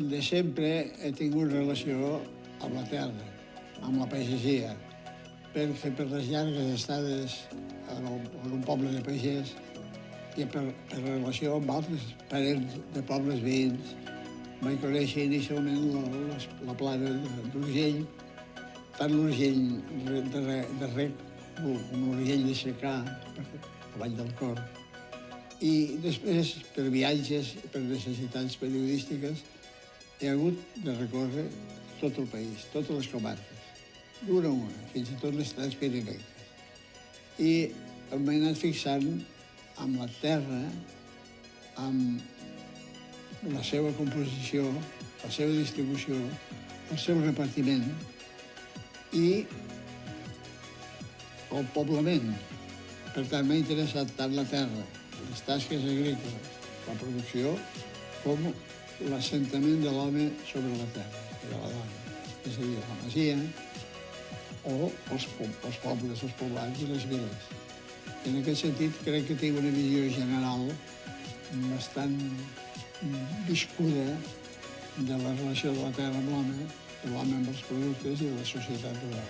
De sempre he tingut relació amb la terra, amb la pagesia, perquè per les llargues estades en un poble de pagès i per relació amb altres parents de pobles veïns, vaig conèixer inicialment la plana d'Urgell, tant l'Urgell de rec com l'Urgell de secà, a Vall del Cor. I després, per viatges, per necessitats periodístiques, he hagut de recórrer tot el país, totes les comarques, d'una a una, fins i tot les transpirinenques. I m'he anat fixant amb la terra, amb la seva composició, la seva distribució, el seu repartiment i el poblament. Per tant, m'ha interessat tant la terra, les tasques agrícoles, la producció, com l'assentament de l'home sobre la terra i de la dona. És a dir, la masia o els pobles, els poblats i les viles. En aquest sentit, crec que tinc una visió general bastant viscuda de la relació de la terra amb l'home, de l'home amb els productes i de la societat rural.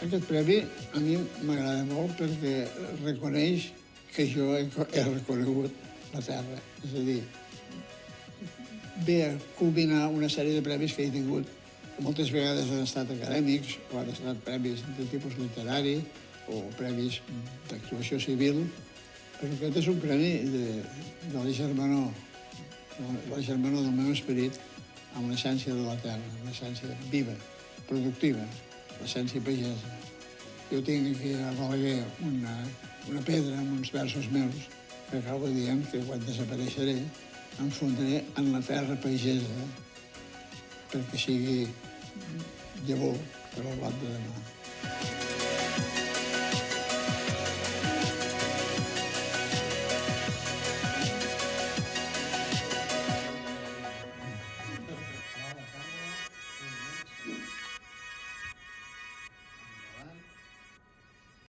Aquest premi a mi m'agrada molt perquè reconeix que jo he reconegut la terra. És a dir, ve a culminar una sèrie de premis que he tingut, que moltes vegades han estat acadèmics o han estat premis de tipus literari o premis d'actuació civil, però aquest és un premi de la germanor del meu esperit amb l'essència de la terra, l'essència viva, productiva, l'essència pagesa. Jo tinc aquí a Balaguer una pedra amb uns versos meus que acabo dient que quan desapareixeré em fondré en la terra pagesa perquè sigui llavor per al blat de demà.